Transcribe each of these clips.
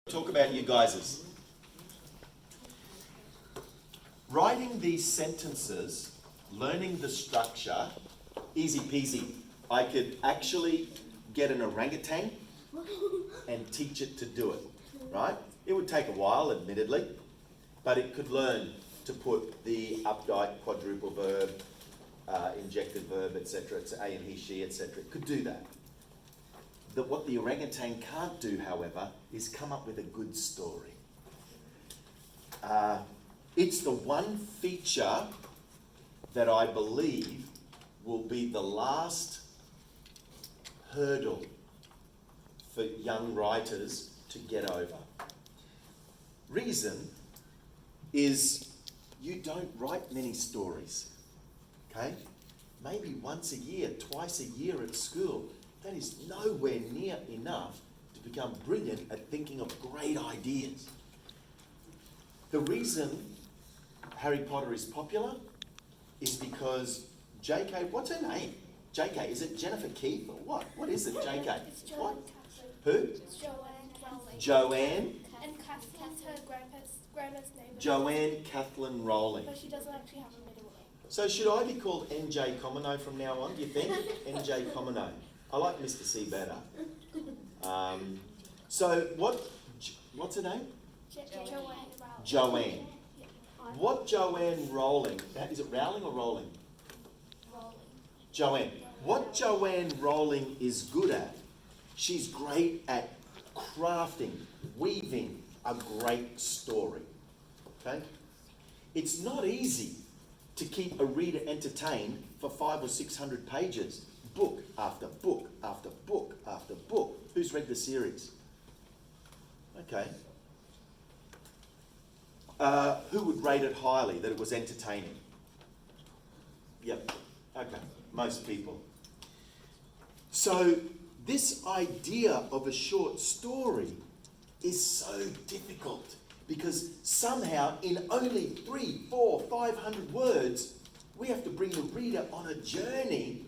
Talk about you guys'. Writing these sentences, learning the structure, easy peasy. I could actually get an orangutan and teach it to do it, right? It would take a while, admittedly, but it could learn to put the updike, quadruple verb, injected verb, etc. It's a and he, she, etc. It could do that. What the orangutan can't do, however, is come up with a good story. It's the one feature that I believe will be the last hurdle for young writers to get over. Reason is you don't write many stories, okay? Maybe once a year, twice a year at school. That is nowhere near enough to become brilliant at thinking of great ideas. The reason Harry Potter is popular is because J.K., what's her name? J.K., is it Jennifer Keith or what? What is it, J.K.? It's What? Who? Who? Joanne Rowling. Joanne? And Kathleen's her grandma's name. Joanne Kathleen Rowling. But she doesn't actually have a middle name. So should I be called N.J. Comino from now on, do you think? N.J. Comino. I like Mr. C better. So what's her name? Joanne Rowling. Joanne. What Joanne Rowling, is it Rowling or Rowling? Rowling. Joanne. What Joanne Rowling is good at, she's great at crafting, weaving a great story. Okay? It's not easy to keep a reader entertained for 500 or 600 pages. Book after book after book after book. Who's read the series? Okay. Who would rate it highly, that it was entertaining? Yep. Okay. Most people. So this idea of a short story is so difficult because somehow in only 300, 400, 500 words, we have to bring the reader on a journey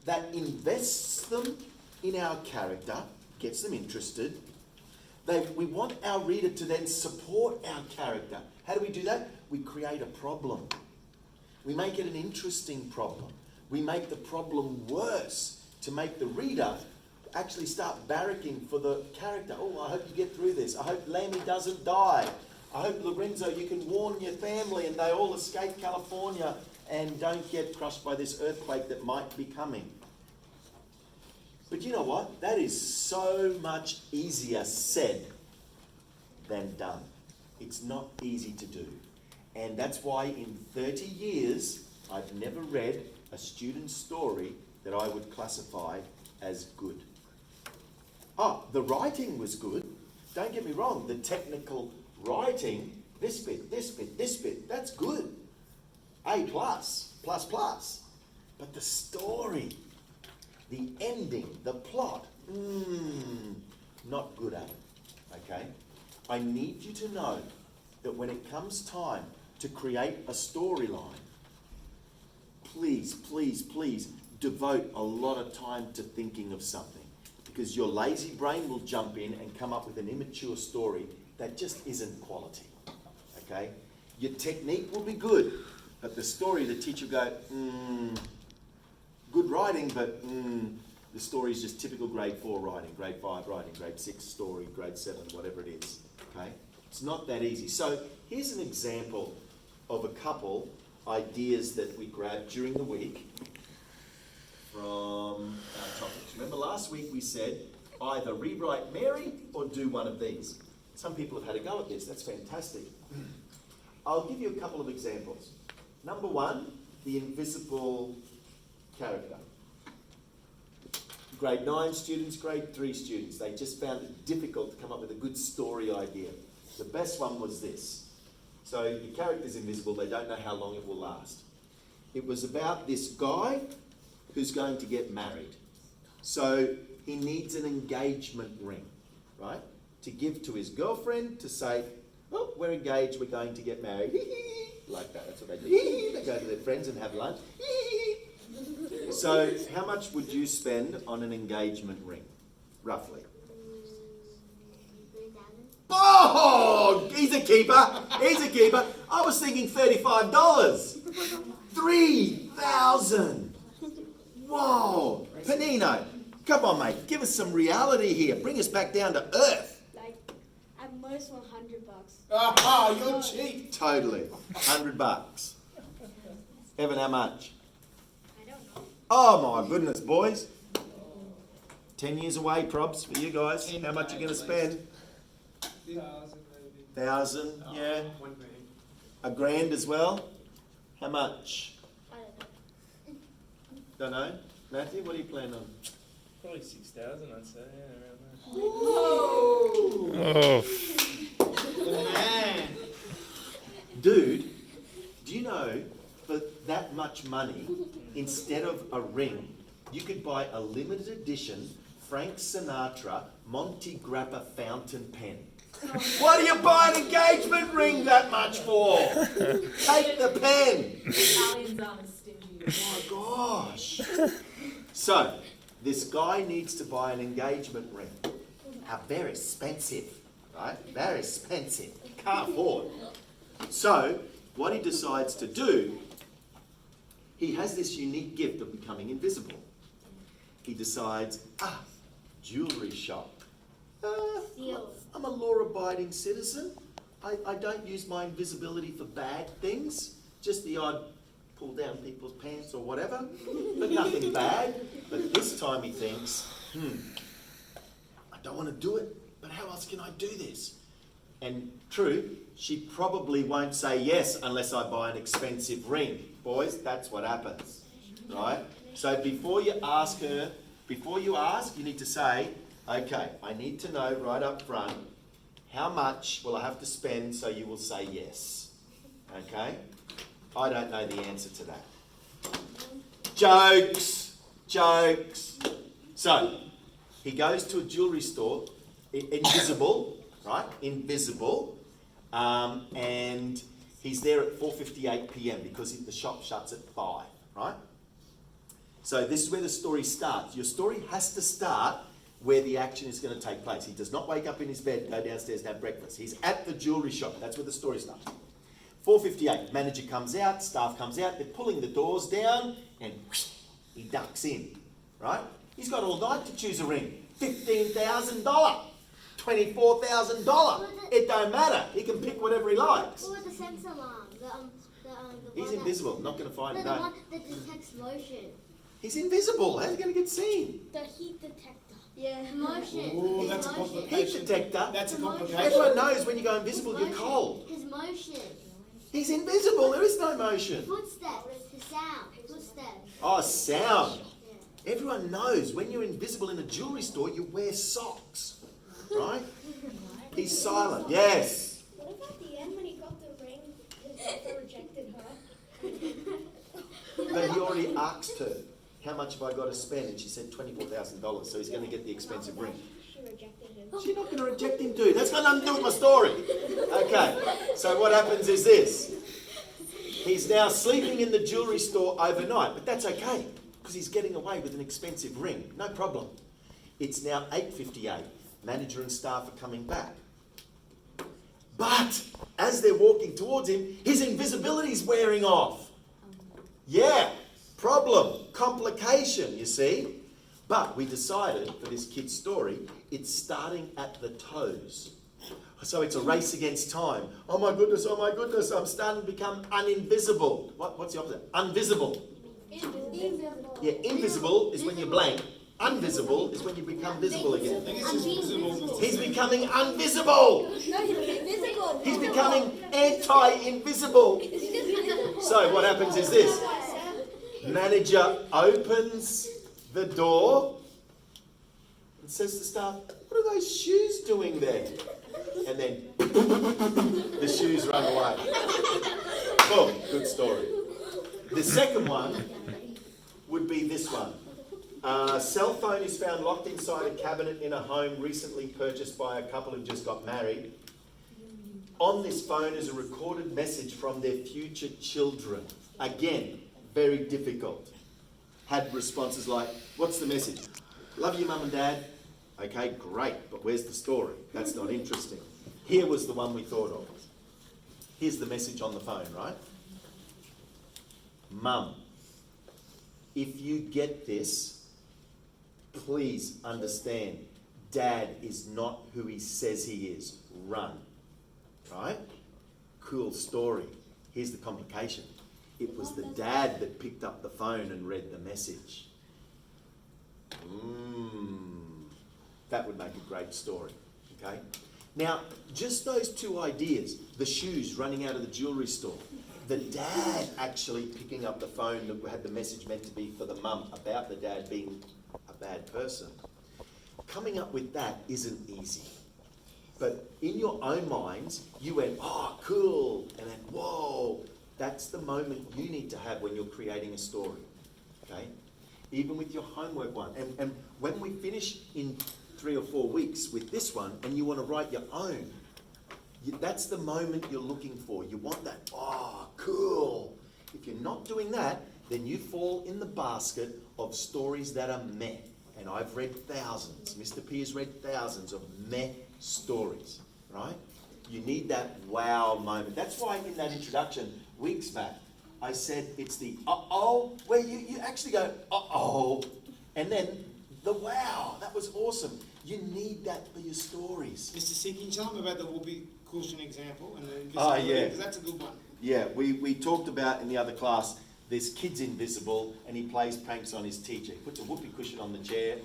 that invests them in our character, gets them interested. We want our reader to then support our character. How do we do that? We create a problem. We make it an interesting problem. We make the problem worse to make the reader actually start barracking for the character. Oh, I hope you get through this. I hope Lammy doesn't die. I hope, Lorenzo, you can warn your family and they all escape California and don't get crushed by this earthquake that might be coming. But you know what? That is so much easier said than done. It's not easy to do. And that's why in 30 years, I've never read a student story that I would classify as good. Oh, the writing was good. Don't get me wrong. The technical writing, this bit, that's good. A+, plus. But the story, the ending, the plot, not good at it, okay? I need you to know that when it comes time to create a storyline, please devote a lot of time to thinking of something because your lazy brain will jump in and come up with an immature story that just isn't quality, okay? Your technique will be good, but the story, the teacher will go, good writing, but the story is just typical grade 4 writing, grade 5 writing, grade 6 story, grade 7, whatever it is, okay? It's not that easy. So here's an example of a couple ideas that we grabbed during the week from our topics. Remember last week we said either rewrite Mary or do one of these. Some people have had a go at this. That's fantastic. I'll give you a couple of examples. Number one, the invisible character. Grade 9 students, grade 3 students. They just found it difficult to come up with a good story idea. The best one was this. So your character's invisible, they don't know how long it will last. It was about this guy who's going to get married. So he needs an engagement ring, right? To give to his girlfriend to say, oh, we're engaged, we're going to get married. Like that, that's what they do. They go to their friends and have lunch. So how much would you spend on an engagement ring, roughly? 3,000. He's a keeper. He's a keeper. I was thinking $35. 3,000. Whoa. Panino, come on, mate. Give us some reality here. Bring us back down to earth. Like, at most $100. Ah, you're cheap. Totally. $100. Evan, how much? I don't know. Oh my goodness, boys. 10 years away, probs, for you guys. How much are you going to spend? 1,000 maybe. 1,000, yeah. $1,000 as well. How much? I don't know. Don't know. Matthew, what do you plan on? Probably 6,000, I'd say, yeah, around there. Oh, Man. Dude, do you know for that much money, instead of a ring, you could buy a limited edition Frank Sinatra Monty Grappa fountain pen? What do you buy an engagement ring that much for? Take the pen. Italians aren't stingy. My gosh. So, this guy needs to buy an engagement ring. How very expensive, right? Very expensive. Can't afford. So, what he decides to do, he has this unique gift of becoming invisible. He decides, jewellery shop. I'm a law-abiding citizen. I don't use my invisibility for bad things. Just the odd pull down people's pants or whatever. But nothing bad. But this time he thinks, I don't want to do it, but how else can I do this? And true, she probably won't say yes unless I buy an expensive ring. Boys, that's what happens, right? So before you ask, you need to say, okay, I need to know right up front, how much will I have to spend so you will say yes? Okay? I don't know the answer to that. Jokes. So, he goes to a jewellery store, invisible, right? Invisible. And he's there at 4:58 p.m. because the shop shuts at 5, right? So this is where the story starts. Your story has to start where the action is going to take place. He does not wake up in his bed, go downstairs and have breakfast. He's at the jewellery shop. That's where the story starts. 4:58, manager comes out, staff comes out, they're pulling the doors down, and whoosh, he ducks in, right? He's got all night to choose a ring. $15,000, $24,000. It don't matter. He can pick whatever he likes. What was the sensor alarm? The He's one invisible, not going to find No, it. the No. one that detects motion. He's invisible. How's he going to get seen? The heat detector. Yeah. Motion. Ooh, His that's a motion. Heat complication. detector. That's a complication. Everyone knows when you go invisible, His you're motion. cold. His motion. He's invisible. There is no motion. Footsteps. His sound. Footsteps. Oh, sound. Yeah. Everyone knows when you're invisible in a jewellery store, you wear socks, right? He's silent. Yes. What about the end when he got the ring? His mother rejected her. But he already asked her, how much have I got to spend? And she said $24,000, so he's going to get the expensive ring. She rejected him. She's not going to reject him, dude. That's got nothing to do with my story. Okay, so what happens is this. He's now sleeping in the jewellery store overnight, but that's okay, because he's getting away with an expensive ring. No problem. It's now 8:58. Manager and staff are coming back. But as they're walking towards him, his invisibility's wearing off. Yeah, problem, complication, you see. But we decided for this kid's story, it's starting at the toes. So it's a race against time. Oh my goodness, I'm starting to become uninvisible. What's the opposite? Unvisible. Invisible. Yeah, invisible is when you're blank. Unvisible is when you become visible I again. think it's just visible. He's becoming invisible. No, he's invisible. He's becoming anti-invisible. So what happens is this. Manager opens the door and says to staff, what are those shoes doing there? And then the shoes run away. Boom, good story. The second one would be this one. Cell phone is found locked inside a cabinet in a home recently purchased by a couple who just got married. On this phone is a recorded message from their future children. Again, very difficult. Had responses like, what's the message? Love you, mum and dad. Okay, great, but where's the story? That's not interesting. Here was the one we thought of. Here's the message on the phone, right? Mum, if you get this, please understand, Dad is not who he says he is. Run. Right? Cool story. Here's the complication. It was the dad that picked up the phone and read the message. That would make a great story. Okay? Now, just those two ideas, the shoes running out of the jewellery store, the dad actually picking up the phone that had the message meant to be for the mum about the dad being a bad person. Coming up with that isn't easy. But in your own minds, you went, oh, cool, and then, whoa. That's the moment you need to have when you're creating a story, okay? Even with your homework one. And when we finish in 3 or 4 weeks with this one, and you want to write your own, that's the moment you're looking for. You want that, oh, cool. If you're not doing that, then you fall in the basket of stories that are meh. And I've read thousands. Mr. P has read thousands of meh stories, right? You need that wow moment. That's why in that introduction, weeks back, I said it's the uh-oh, where you actually go, uh-oh, and then the wow, that was awesome. You need that for your stories. Mr. C, can you tell them about the whoopee cushion example? And the Oh, yeah. Because that's a good one. Yeah, we talked about in the other class, this kid's invisible and he plays pranks on his teacher. He puts a whoopee cushion on the chair,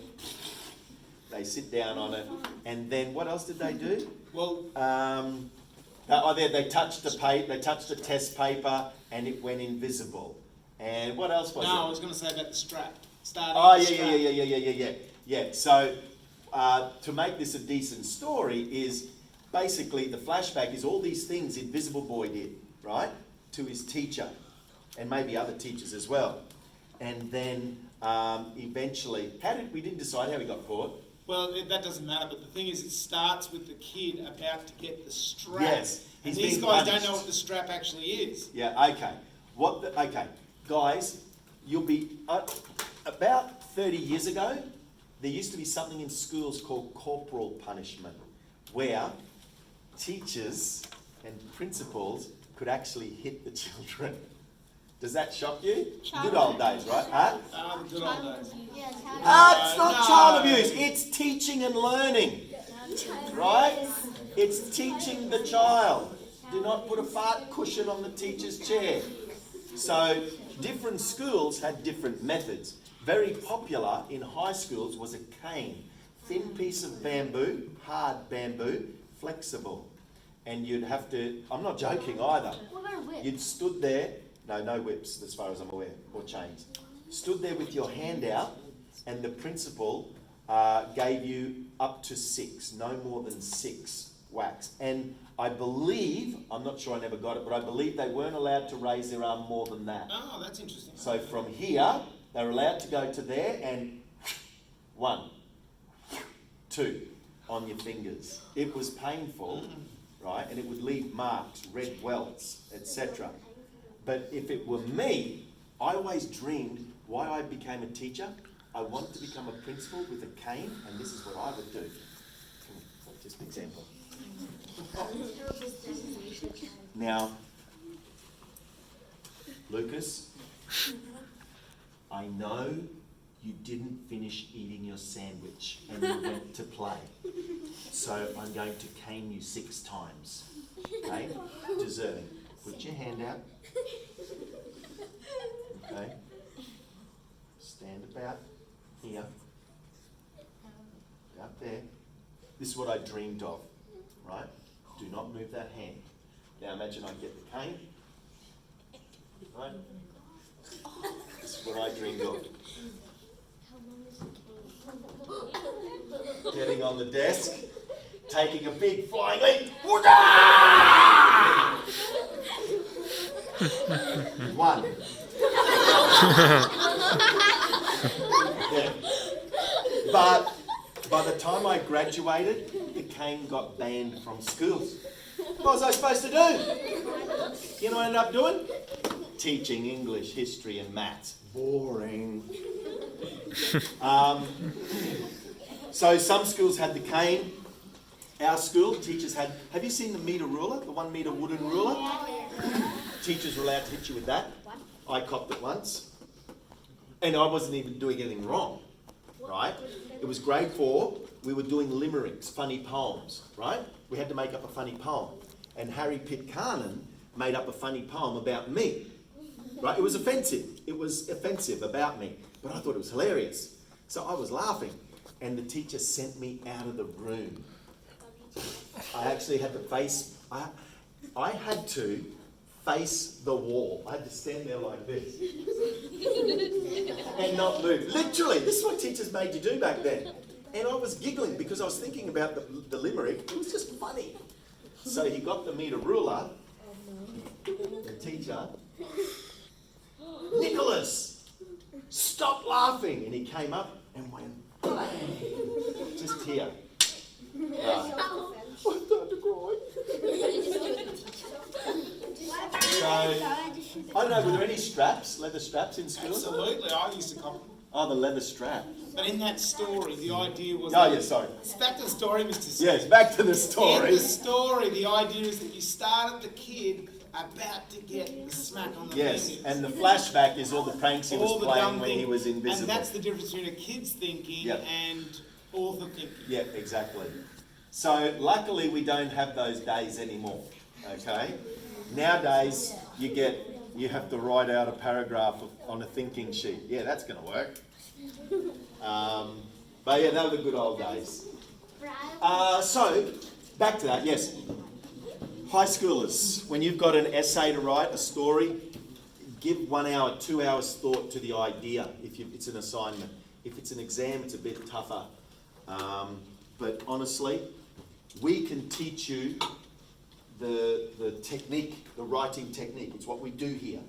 they sit down on it, and then what else did they do? Well, they touched the test paper and it went invisible. And what else was it? no, I was going to say about the strap. Starting Oh, with the strap. yeah. So, to make this a decent story is basically the flashback is all these things Invisible Boy did, right? To his teacher and maybe other teachers as well. And then eventually, we didn't decide how he got caught. Well, that doesn't matter, but the thing is, it starts with the kid about to get the strap. Yes, And he's these being guys punished. don't know what the strap actually is. Yeah, okay. Okay, guys, you'll be, about 30 years ago, there used to be something in schools called corporal punishment, where teachers and principals could actually hit the children. Does that shock you? Good old days, right? Huh? The good old days. Yes, It's not No. child abuse, it's teaching and learning, right? It's teaching the child. Do not put a fart cushion on the teacher's chair. So different schools had different methods. Very popular in high schools was a cane. Thin piece of bamboo, hard bamboo, flexible. And you'd have to, I'm not joking either, What about a whip? you'd stood there, no whips as far as I'm aware, or chains. Stood there with your hand out and the principal gave you up to 6, no more than 6 whacks. And I believe, I'm not sure, I never got it, but I believe they weren't allowed to raise their arm more than that. Oh, that's interesting. So from here, they were allowed to go to there and 1, 2 on your fingers. It was painful, right? And it would leave marks, red welts, etc. But if it were me, I always dreamed why I became a teacher. I wanted to become a principal with a cane, and this is what I would do. Just an example. Now, Lucas, I know you didn't finish eating your sandwich and you went to play. So I'm going to cane you 6 times. Okay? Deserving. Put your hand out. Okay? Stand about here. Out there. This is what I dreamed of. Right? Do not move that hand. Now imagine I get the cane. Right? This is what I dreamed of. Getting on the desk, taking a big flying leap. 1. Yeah. But by the time I graduated, the cane got banned from schools. What was I supposed to do? You know what I ended up doing? Teaching English, history and maths. Boring. So some schools had the cane, Our school, teachers had, have you seen the metre ruler, the 1 metre wooden ruler? Teachers were allowed to hit you with that. I copped it once. And I wasn't even doing anything wrong, right? It was grade 4. We were doing limericks, funny poems, right? We had to make up a funny poem. And Harry Pitcairn made up a funny poem about me, right? It was offensive. It was offensive about me. But I thought it was hilarious. So I was laughing. And the teacher sent me out of the room. I actually had to face, I had to face the wall. I had to stand there like this. And not move. Literally, this is what teachers made you do back then. And I was giggling because I was thinking about the limerick. It was just funny. So he got the metre ruler, the teacher, Nicholas, stop laughing. And he came up and went, bang, just here. I started to cry. So, I don't know, were there any straps, leather straps in school? Absolutely, I used to copy them. Oh, the leather strap. But in that story, the idea was... Oh, yeah, sorry. It's back to the story, Mr. Smith. Yes, back to the In story. the story, the idea is that you start at the kid about to get the smack on the Yes, fingers. and the flashback is all the pranks he All was the playing dumb when he things. was invisible. And that's the difference between a kid's thinking Yep. and author thinking. Yeah, exactly. So luckily we don't have those days anymore. Okay? Nowadays you have to write out a paragraph on a thinking sheet. Yeah, that's going to work. But yeah, they were the good old days. So back to that. Yes, high schoolers. When you've got an essay to write, a story, give 1 hour, 2 hours thought to the idea. If it's an assignment, if it's an exam, it's a bit tougher. But honestly, we can teach you the technique, the writing technique. It's what we do here.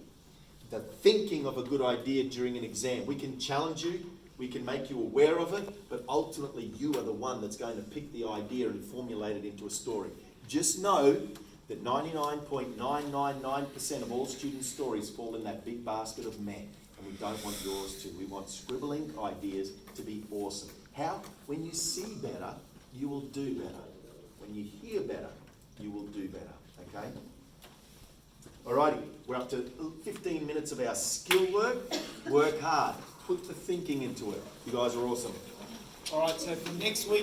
The thinking of a good idea during an exam. We can challenge you, we can make you aware of it, but ultimately you are the one that's going to pick the idea and formulate it into a story. Just know that 99.999% of all students' stories fall in that big basket of meh, and we don't want yours to. We want scribbling ideas to be awesome. How? When you see better, you will do better. When you hear better, you will do better. Okay? Alrighty, we're up to 15 minutes of our skill work. Work hard. Put the thinking into it. You guys are awesome. All right, so for next week,